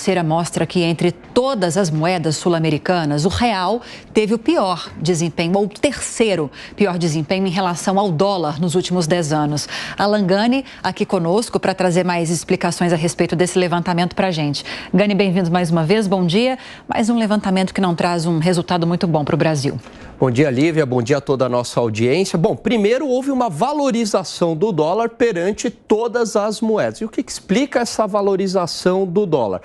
Financeira mostra que entre todas as moedas sul-americanas, o real teve o pior desempenho, ou o terceiro pior desempenho em relação ao dólar nos últimos 10 anos. Alan Gani, aqui conosco, para trazer mais explicações a respeito desse levantamento para a gente. Gani, bem-vindo mais uma vez, bom dia. Mais um levantamento que não traz um resultado muito bom para o Brasil. Bom dia, Lívia. Bom dia a toda a nossa audiência. Bom, primeiro houve uma valorização do dólar perante todas as moedas. E o que explica essa valorização do dólar?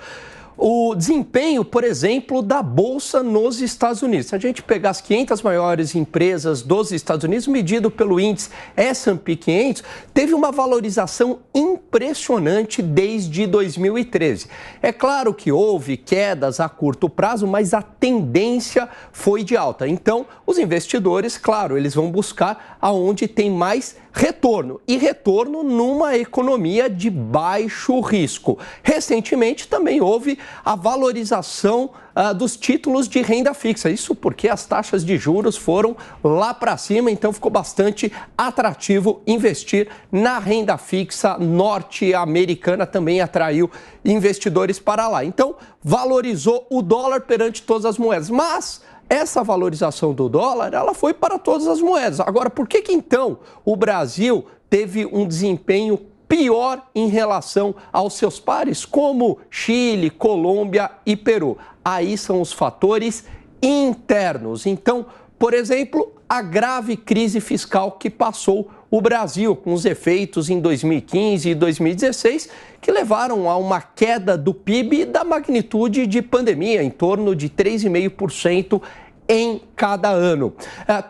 O desempenho, por exemplo, da Bolsa nos Estados Unidos. Se a gente pegar as 500 maiores empresas dos Estados Unidos, medido pelo índice S&P 500, teve uma valorização impressionante desde 2013. É claro que houve quedas a curto prazo, mas a tendência foi de alta. Então, os investidores, claro, eles vão buscar aonde tem mais retorno, e retorno numa economia de baixo risco. Recentemente também houve a valorização dos títulos de renda fixa, isso porque as taxas de juros foram lá para cima, então ficou bastante atrativo investir na renda fixa norte-americana, também atraiu investidores para lá. Então, valorizou o dólar perante todas as moedas, mas essa valorização do dólar, ela foi para todas as moedas. Agora, por que então o Brasil teve um desempenho pior em relação aos seus pares, como Chile, Colômbia e Peru? Aí são os fatores internos. Então, por exemplo, a grave crise fiscal que passou o Brasil, com os efeitos em 2015 e 2016, que levaram a uma queda do PIB da magnitude de pandemia, em torno de 3,5% em cada ano.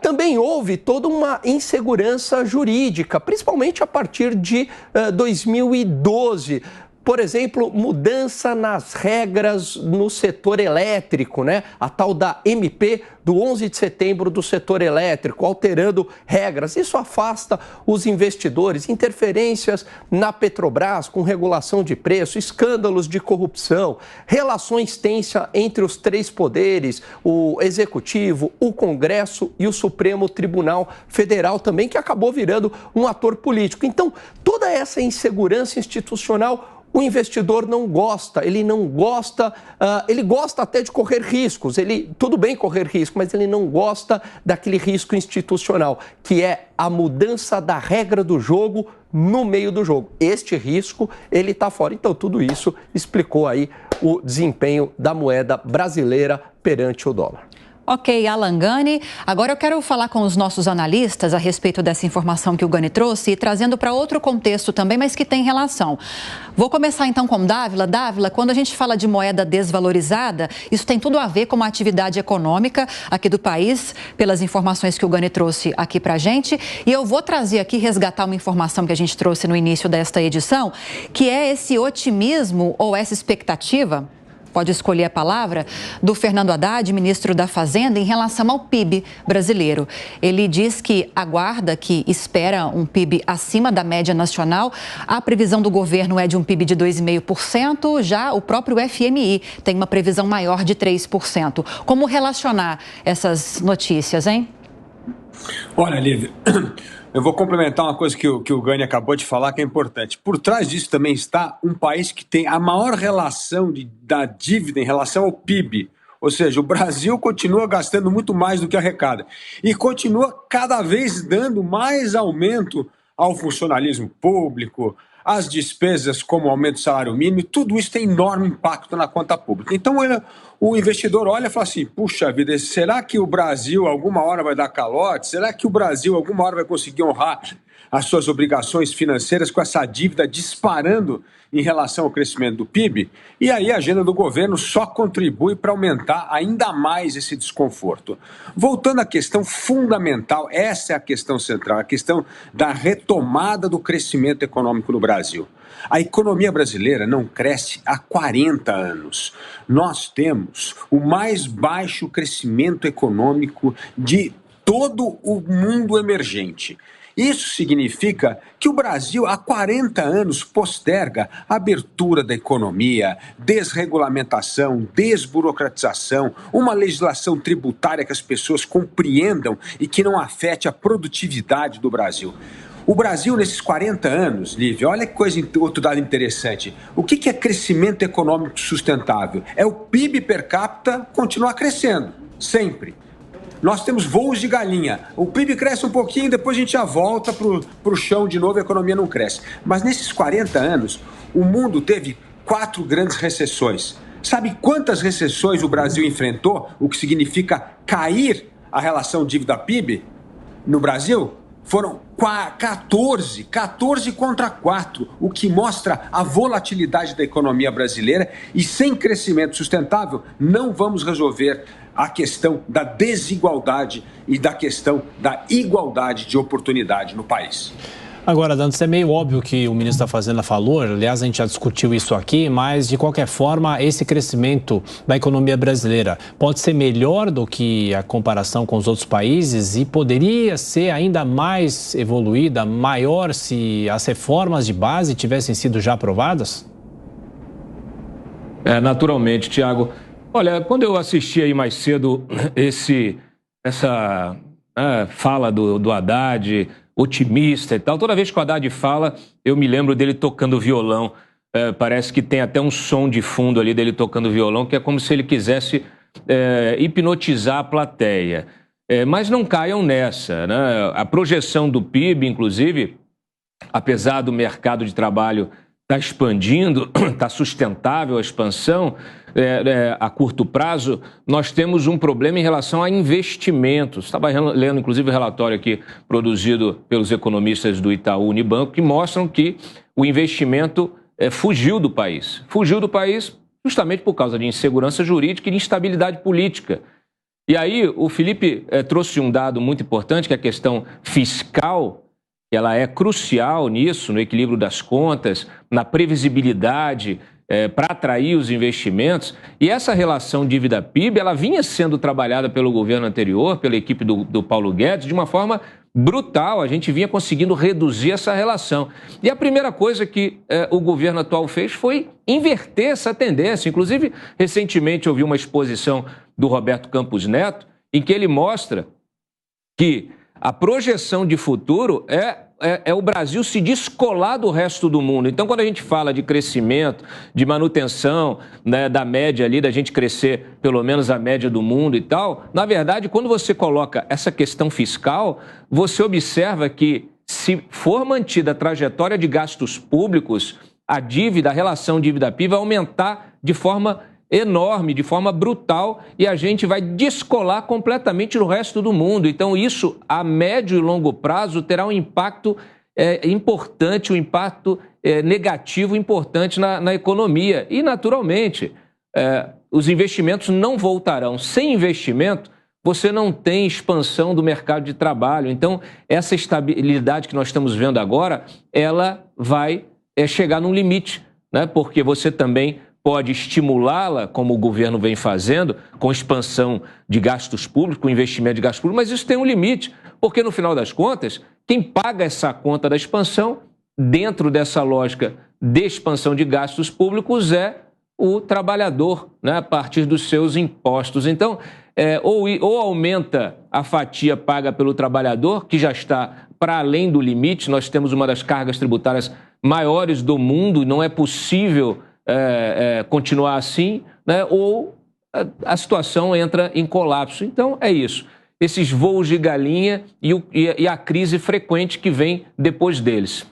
Também houve toda uma insegurança jurídica, principalmente a partir de 2012. Por exemplo, mudança nas regras no setor elétrico, né? A tal da MP do 11 de setembro do setor elétrico, alterando regras. Isso afasta os investidores, interferências na Petrobras com regulação de preço, escândalos de corrupção, relações tensas entre os três poderes, o Executivo, o Congresso e o Supremo Tribunal Federal também, que acabou virando um ator político. Então, toda essa insegurança institucional, o investidor não gosta, ele gosta até de correr riscos, tudo bem correr risco, mas ele não gosta daquele risco institucional, que é a mudança da regra do jogo no meio do jogo. Este risco, ele está fora. Então, tudo isso explicou aí o desempenho da moeda brasileira perante o dólar. Ok, Alan Gani. Agora eu quero falar com os nossos analistas a respeito dessa informação que o Gani trouxe e trazendo para outro contexto também, mas que tem relação. Vou começar então com Dávila. Dávila, quando a gente fala de moeda desvalorizada, isso tem tudo a ver com a atividade econômica aqui do país, pelas informações que o Gani trouxe aqui para a gente. E eu vou trazer aqui, resgatar uma informação que a gente trouxe no início desta edição, que é esse otimismo ou essa expectativa, pode escolher a palavra, do Fernando Haddad, ministro da Fazenda, em relação ao PIB brasileiro. Ele diz que aguarda, que espera um PIB acima da média nacional. A previsão do governo é de um PIB de 2,5%, já o próprio FMI tem uma previsão maior de 3%. Como relacionar essas notícias, hein? Olha, Lívia, eu vou complementar uma coisa que o Gani acabou de falar, que é importante. Por trás disso também está um país que tem a maior relação da dívida em relação ao PIB. Ou seja, o Brasil continua gastando muito mais do que arrecada. E continua cada vez dando mais aumento ao funcionalismo público, às despesas como aumento do salário mínimo, tudo isso tem enorme impacto na conta pública. Então, o investidor olha e fala assim, puxa vida, será que o Brasil alguma hora vai dar calote? Será que o Brasil alguma hora vai conseguir honrar as suas obrigações financeiras com essa dívida disparando em relação ao crescimento do PIB? E aí a agenda do governo só contribui para aumentar ainda mais esse desconforto. Voltando à questão fundamental, essa é a questão central, a questão da retomada do crescimento econômico no Brasil. A economia brasileira não cresce há 40 anos. Nós temos o mais baixo crescimento econômico de todo o mundo emergente. Isso significa que o Brasil, há 40 anos, posterga a abertura da economia, desregulamentação, desburocratização, uma legislação tributária que as pessoas compreendam e que não afete a produtividade do Brasil. O Brasil, nesses 40 anos, Lívia, olha que coisa, outro dado interessante. O que é crescimento econômico sustentável? É o PIB per capita continuar crescendo, sempre. Nós temos voos de galinha. O PIB cresce um pouquinho, depois a gente já volta para o chão de novo e a economia não cresce. Mas nesses 40 anos, o mundo teve 4 grandes recessões. Sabe quantas recessões o Brasil enfrentou? O que significa cair a relação dívida-PIB no Brasil? Foram 14 contra 4, o que mostra a volatilidade da economia brasileira, e sem crescimento sustentável não vamos resolver a questão da desigualdade e da questão da igualdade de oportunidade no país. Agora, Dantas, é meio óbvio que o ministro da Fazenda falou, aliás, a gente já discutiu isso aqui, mas, de qualquer forma, esse crescimento da economia brasileira pode ser melhor do que a comparação com os outros países e poderia ser ainda mais evoluída, maior, se as reformas de base tivessem sido já aprovadas? Naturalmente, Tiago. Olha, quando eu assisti aí mais cedo essa fala do Haddad, otimista e tal, toda vez que o Haddad fala, eu me lembro dele tocando violão. Parece que tem até um som de fundo ali dele tocando violão, que é como se ele quisesse hipnotizar a plateia. Mas não caiam nessa, né? A projeção do PIB, inclusive, apesar do mercado de trabalho estar expandindo, está sustentável a expansão, a curto prazo, nós temos um problema em relação a investimentos. Estava lendo, inclusive, o relatório aqui produzido pelos economistas do Itaú Unibanco, que mostram que o investimento fugiu do país. Fugiu do país justamente por causa de insegurança jurídica e de instabilidade política. E aí o Felipe trouxe um dado muito importante, que é a questão fiscal. Ela é crucial nisso, no equilíbrio das contas, na previsibilidade, para atrair os investimentos. E essa relação dívida-PIB, ela vinha sendo trabalhada pelo governo anterior, pela equipe do Paulo Guedes, de uma forma brutal. A gente vinha conseguindo reduzir essa relação. E a primeira coisa que o governo atual fez foi inverter essa tendência. Inclusive, recentemente eu vi uma exposição do Roberto Campos Neto, em que ele mostra que a projeção de futuro é o Brasil se descolar do resto do mundo. Então, quando a gente fala de crescimento, de manutenção, né, da média ali, da gente crescer pelo menos a média do mundo e tal, na verdade, quando você coloca essa questão fiscal, você observa que, se for mantida a trajetória de gastos públicos, a dívida, a relação dívida-PIB vai aumentar de forma enorme, de forma brutal, e a gente vai descolar completamente do resto do mundo. Então, isso, a médio e longo prazo, terá um impacto importante, um impacto negativo importante na economia. E, naturalmente, os investimentos não voltarão. Sem investimento, você não tem expansão do mercado de trabalho. Então, essa estabilidade que nós estamos vendo agora, ela vai chegar num limite, né? Porque você também pode estimulá-la, como o governo vem fazendo, com expansão de gastos públicos, com investimento de gastos públicos, mas isso tem um limite, porque, no final das contas, quem paga essa conta da expansão, dentro dessa lógica de expansão de gastos públicos, é o trabalhador, né, a partir dos seus impostos. Então, ou aumenta a fatia paga pelo trabalhador, que já está para além do limite. Nós temos uma das cargas tributárias maiores do mundo, e não é possível continuar assim, né? Ou a situação entra em colapso. Então, é isso. Esses voos de galinha e a crise frequente que vem depois deles.